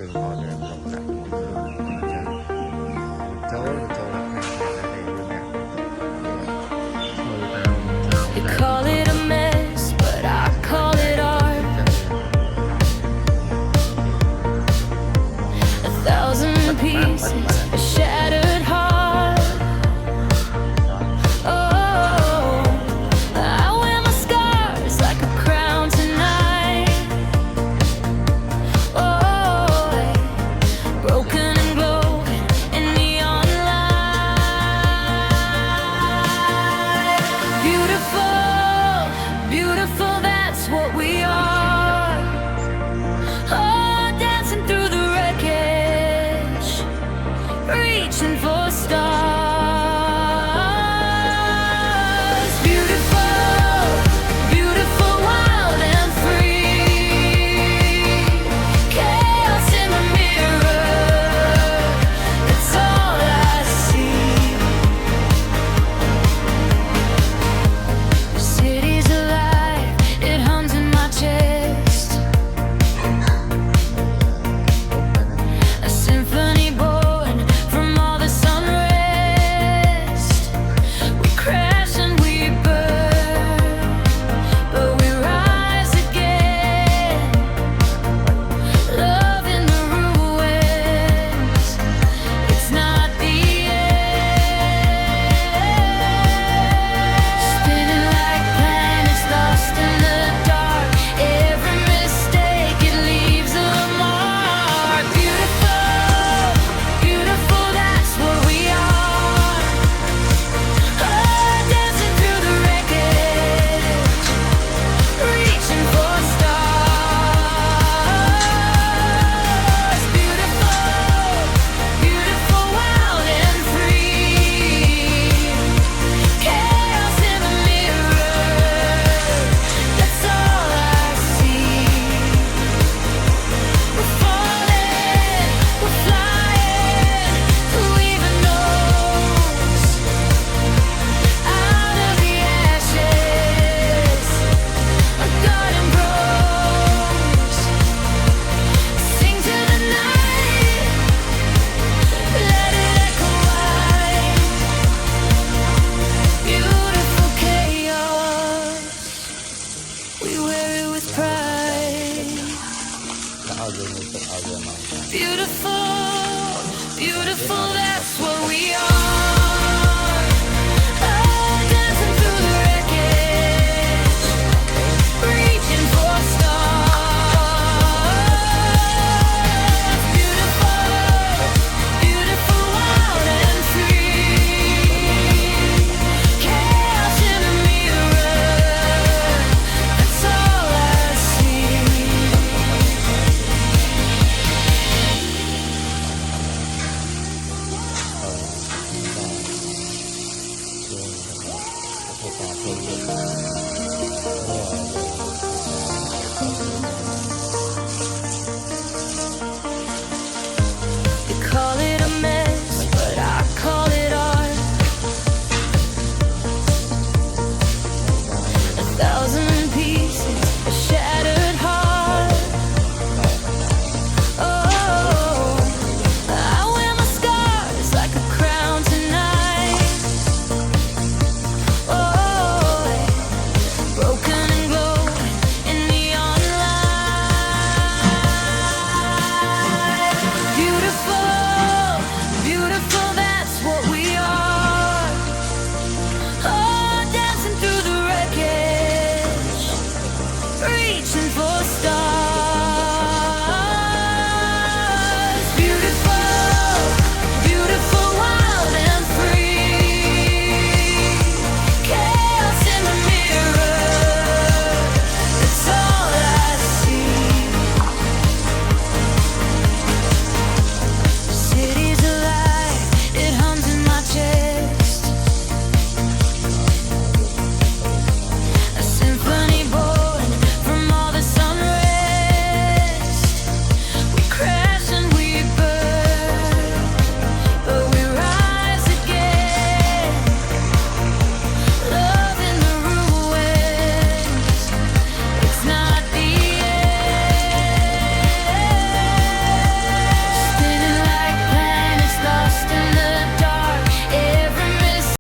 You call it a mess, but I call it art. 1,000 pieces, a shattered heart. Oh, I wear my scars like a crown tonight. Oh, broken and glowing in neon light. Beautiful, beautiful, that's what we are. Oh, dancing through the wreckage, reaching for stars. Beautiful, beautiful, wild and free. Chaos in the mirror, that's all I see. The city's alive, it hums in my chest. A symphony born from all this unrest. We crash and we burn, but we rise again. Love in the ruins, it's not the end. Spinning like planets lost in the dark. Every mistake, it leaves a mark. Beautiful, beautiful, that's what we are. Oh, dancing through the wreckage, reaching for stars. Beautiful, beautiful, wild and free. Chaos in the mirror, that's all I see. We're falling, we're flying, who even knows? Out of the ashes, a garden grows. Sing to the night, let it echo wide. Beautiful chaos, we wear it with pride. Beautiful, beautiful, that's